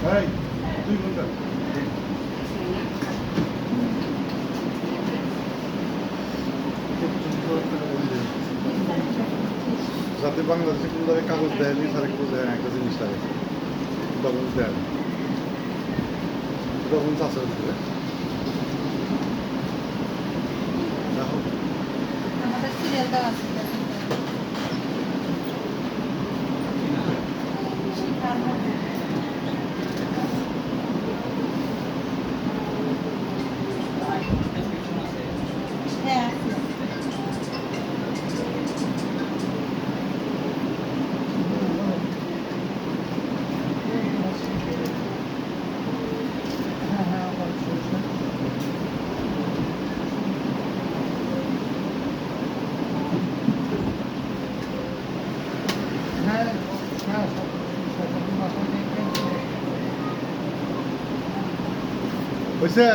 এই 2 ঘন্টা যাতে বাংলাদেশে কোনো জায়গায় কাগজ দেয়নি তাহলে কাগজ দেয় একটা জিনিস লাগে ডকুমেন্টস দেয় না ডকুমেন্টস আছে বুঝলে দেখো আমাদের সিরিয়াল দেওয়া আছে হ্যাঁ হয়েছে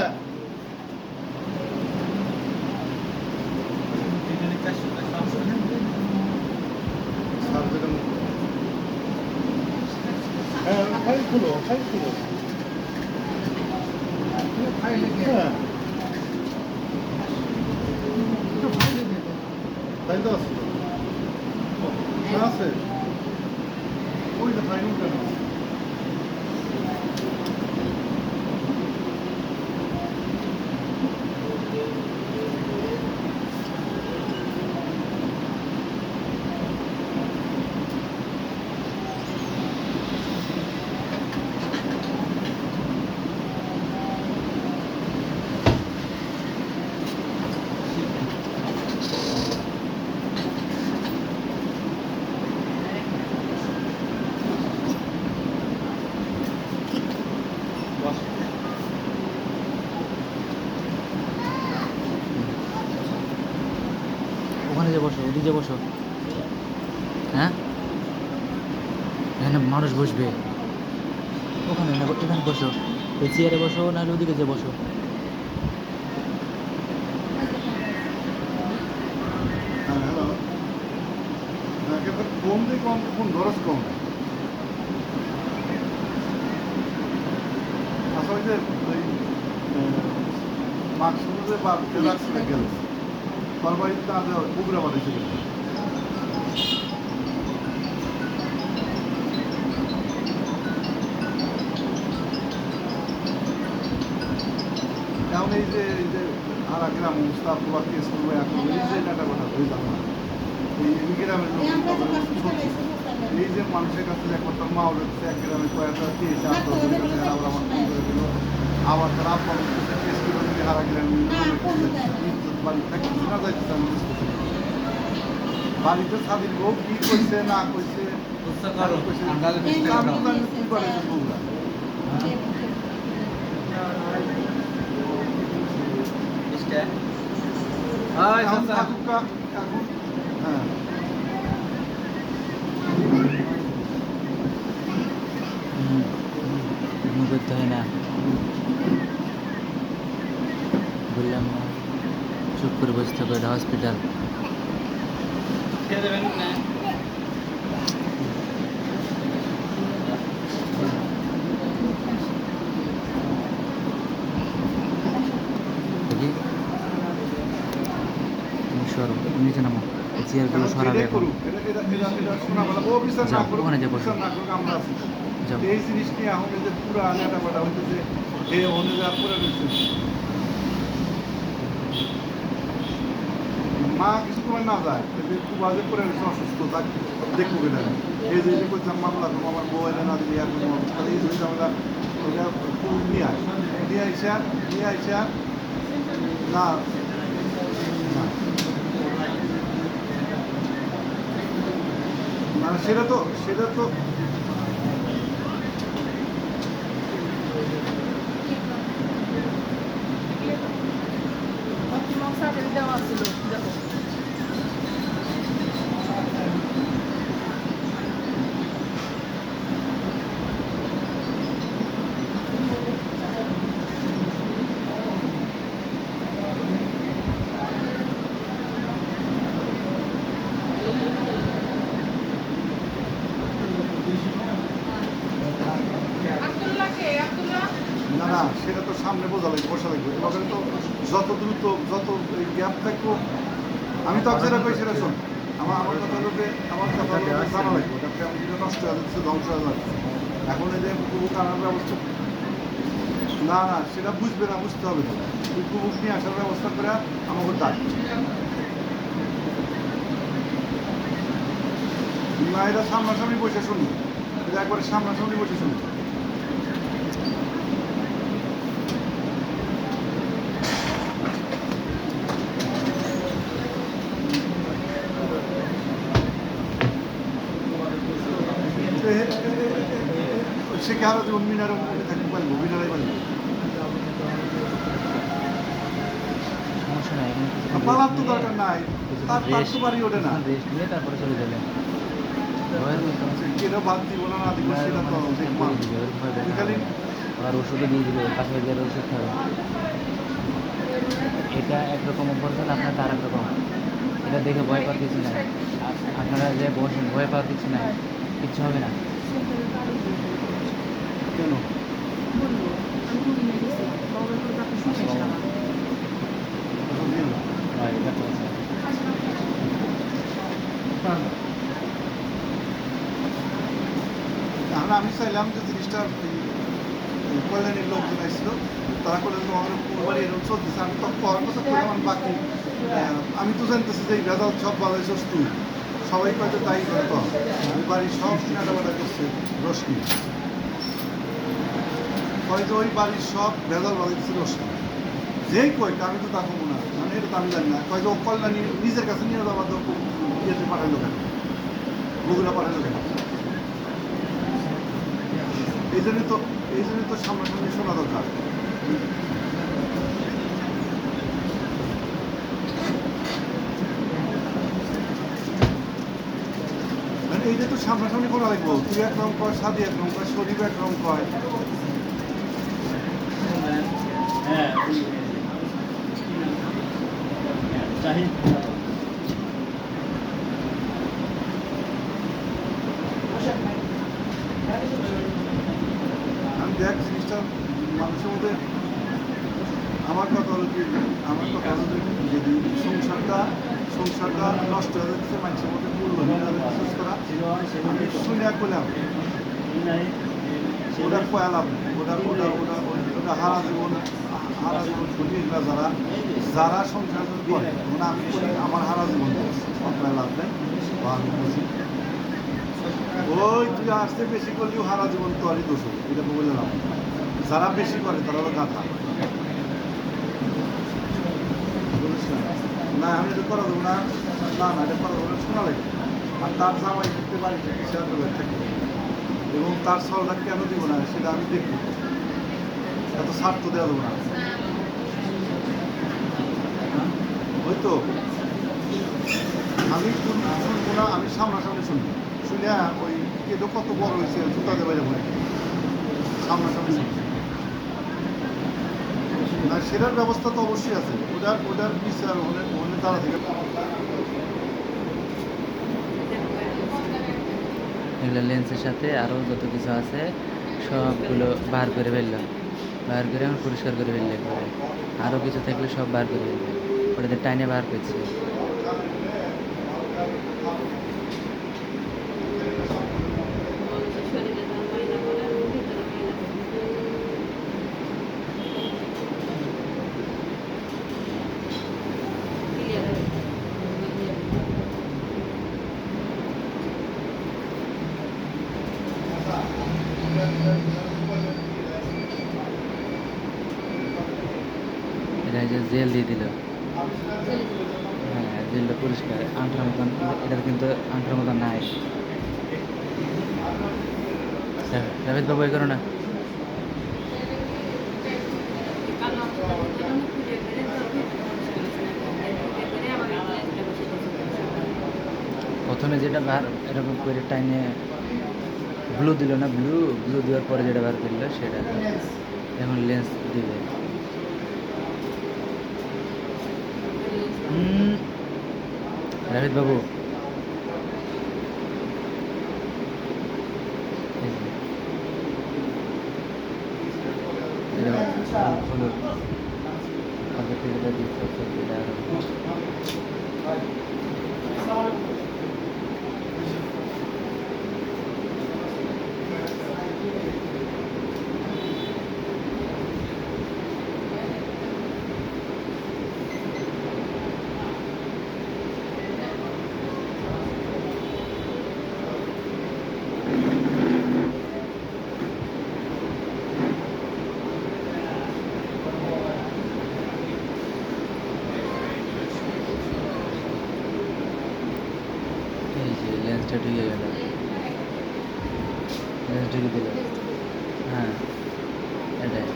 হ্যাঁ ফাইল খুলো হ্যাঁ ফাইল তো আছে আছে ওই তো ফাইল কেন ওখানে যে বসো ওদিকে যে বসো হ্যাঁ এখানে মানুষ বসবে ওখানে না এখানে বসো এই চেয়ারে বসো নাহলে ওদিকে যে বসো হ্যালো কিন্তু কম দিয়ে কম কোন খরচ কম আসলে যে ওই মাকসুদে বা রিল্যাক্স গেল পরবাইতে তাদের বুগরা বাড়ি ছিল এখন এই যে আর গ্রাম মুস্তাফ বা কেস করবে এখন এই যে ডাটা কথা হয়ে যাবে না এই গ্রামের লোক এই যে মানুষের কাছে যে একটা মা উঠেছে এক গ্রামে কয়েকটা কেস আত্মহত্যা কাছে আবার আমার ফোন করে দিল আবার তারা আপনার কেস করে যদি হারা গ্রামে বাড়ি থেকে না যাইতেছে আমি বাড়িতে স্বাধীন হোক কি করছে না করছে কি করে বললাম এখন হ্যাঁ করতে হয় না বললাম না চুপ করে বসে থাকো এটা হসপিটাল দেখি নিচে নামো চেয়ারগুলো সরাবে এখন যাও ওখানে যে বসো যাও এই জিনিস নিয়ে এখন যে পুরো আনাটা বাটা হইতেছে এ অনুযায়ী পুরো মা কিছু সময় না যায় একটু বাজে করে অসুস্থ তাকে দেখবো না এই যে করছিলাম মামলা আমার মোবাইলে না দিলে এই জন্য আমরা ওইটা নিয়ে আইসা না মানে সেটা তো দেওয়া ছিল দেখো আব্দুল্লাহকে সেটা তো সামনে বোঝা লাগবে, বসা লাগবে। এভাবে তো যত দ্রুত যত গ্যাপ থাকবো, আমি তো যেটা কই সেটা শোন। আমার কথা হলো যে আমার কথা হলো যে জানা লাগবে ওটা ফ্যামিলিটা নষ্ট হয়ে যাচ্ছে, ধ্বংস হয়ে যাচ্ছে। এখন এই যে কুকুর আনার ব্যবস্থা, না না সেটা বুঝবে না, বুঝতে হবে তো। তুই কুকুর নিয়ে আসার ব্যবস্থা করে আমাকে ডাক। না এটা সামনাসামনি বসে শুনবো, এটা একবারে সামনাসামনি বসে শুনবো। সে কে আরো যেমন মিনারের মধ্যে থাকতে পারবো, মিনারে পারবো। সমস্যা নাই, এখানে কিছুক্ষণ পালার rest তো নিয়ে- দরকার নাই, তার তো বাড়ি ওঠে না। রেস্ট নিয়ে তারপরে চলে যাবে। ভয়ের মতো কেন বাদ দিব না না দিব সেটা তো দেখবো। করে দিবে, ওরকম ভাবে দেখা খালি হবে। ওনার ওষুধও দিয়ে দিবে, পাশে গিয়ে ওষুধ খাবে। এটা একরকম অভ্যর্থন, আপনার তার একরকম। এটা দেখে ভয় পাওয়ার কিছু নাই। আপনারা যে বসেন, ভয় পাওয়ার কিছু নাই, কিচ্ছু হবে না। কেন বললো আমি মুড়ি নিয়ে গেছি বাবার করে তাকে শুনে এসলাম হয়, এটা তো আছে। আমি চাইলাম যে জিনিসটা কল্যাণীর লোকজন আসছিল, তারা করলেন আমাদের বাড়ি এরকম চলতেছে। আমি তো কথা বললাম বাকি আমি তো জানতেছি যে এই ভেজাল সব বাজাইছস তুই, সবাই কয়তো তাই করে তো ওই বাড়ির সব কিনাটা বাটা করছে রশ্মি, হয়তো ওই বাড়ির সব ভেজাল বাজাইছে রশ্মি। যেই কয় আমি তো তা কমো না, মানে এটা তো আমি জানি না। কয় যে ও কল্যাণী নিজের কাছে নিয়ে যাওয়া তো ইয়েতে পাঠাইলো কেন, বগুড়া পাঠাইলো কেন? এই জন্যই তো সামনাসামনি শোনা দরকার। মানে এইটা তো সামনাসামনি করা লাগবো। তুই একরকম কয়, সাদি একরকম কয়, শরীফ একরকম কয়। আমি দেখ জিনিসটা মানুষের মধ্যে, আমার কথা হলো কি, আমার কথা হলো যে যদি সংসারটা নষ্ট হয়ে যাচ্ছে, মানুষের মধ্যে মূল্য বিশেষ করা আমি শুনে করলাম ওটা কয়ালাম, ওটা হারা জীবন শুনি। এগুলা যারা সংসার করে, মানে আমি করি আমার হারা জীবন অন্যায় লাভ নেই, বা আমি বুঝি ওই তুই আসতে বেশি করলেও হারা জীবন তো আরই দোষ, এটা বলে না। যারা বেশি করে তারা হলো গাথা। বুঝিস না, আমি এটা করা দেবো না, না না এটা করা দেবো না, শোনা লাগবে। আর তার জামাই থাকতে পারি শেয়ার করে থাকবে, এবং তার সলটা কেন দিব না সেটা আমি দেখব। এত স্বার্থ দেওয়া দেবো না, হয়তো আমি শুনবো না, আমি সামনাসামনি শুনবো। শুনে ওই কেটো কত বড় হয়েছে জুতা দেবে যাবো সামনাসামনি শুনবো। না সেটার ব্যবস্থা তো অবশ্যই আছে, ওটার বিচার হলে তারা থেকে। এগুলো লেন্সের সাথে আরও যত কিছু আছে সবগুলো বার করে ফেললাম, বার করে এখন পরিষ্কার করে ফেললে একবারে। আরও কিছু থাকলে সব বার করে ফেলবে, ওটাতে টাইনে বার করছে। এটা যে জেল দিয়ে দিল, হ্যাঁ জেলটা পরিষ্কার, আন্টার মতন। এটার কিন্তু আন্টার মতন নাই। রাবিদ বাবু এই করো না। প্রথমে যেটা বার এরকম করে টাইনে ব্লু দিল না, ব্লু দেওয়ার পরে যেটা বার করলো সেটা এখন লেন্স দিবে। রাবিদ বাবু এই যে, হলুদ আগে থেকে যা দিচ্ছে সেটা আরো এই যে লেন্সটা ঢুকে গেল লেন্স ঢুকে দিল হ্যাঁ এটাই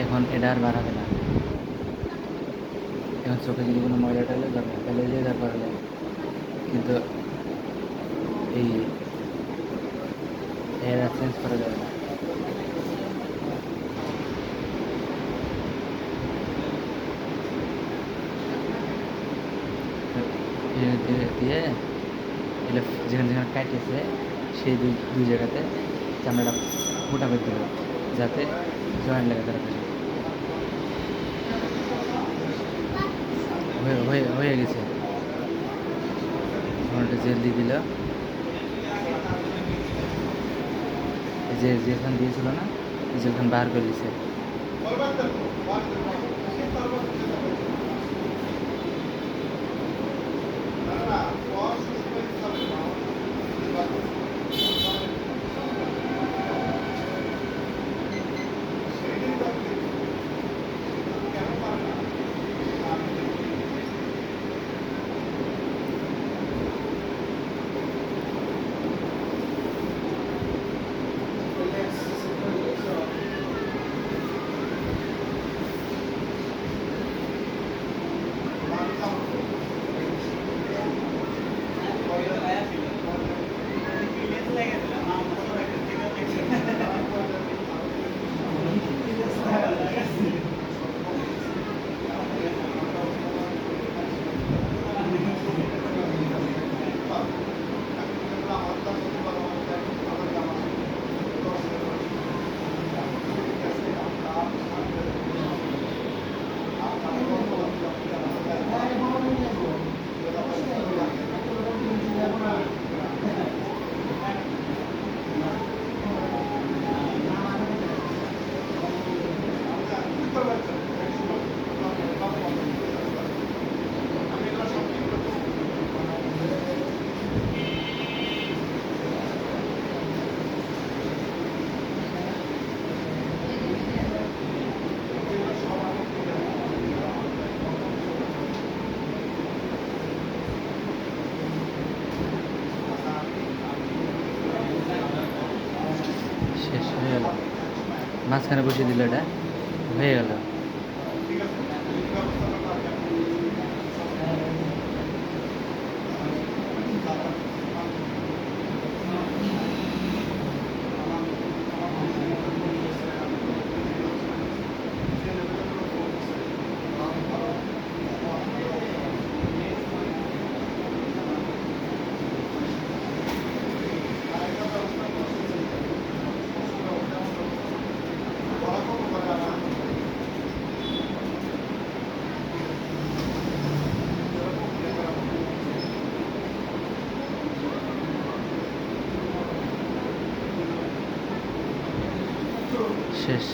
এখন এটা আর বাড়াবে না এখন চোখে যদি কোনো ময়লা টালে যাবে তাহলে যে ব্যাপার হলে কিন্তু এই এর চেঞ্জ করা যাবে না দিয়ে এটা যেখানে যেখানে কাটিয়েছে সেই দুই জায়গাতে চামড়াটা মোটা করে দেবে যাতে জয়েন্ট লাগে তাড়াতাড়ি হয়ে গেছে ওটা জেল দিয়ে দিল এই যে যেখান দিয়েছিল না এই যেখান বার করে দিছে শেষ হয়ে গেল মাঝখানে বসিয়ে দিল এটা হয়ে গেল শেষ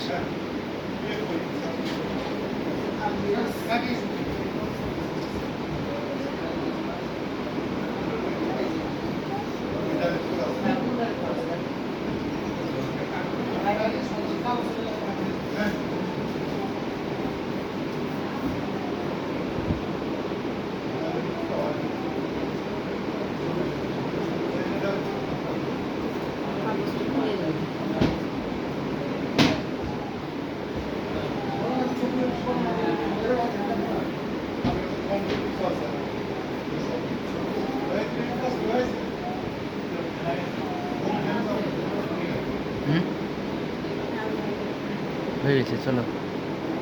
হয়ে গেছে চলো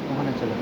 ওখানে চলো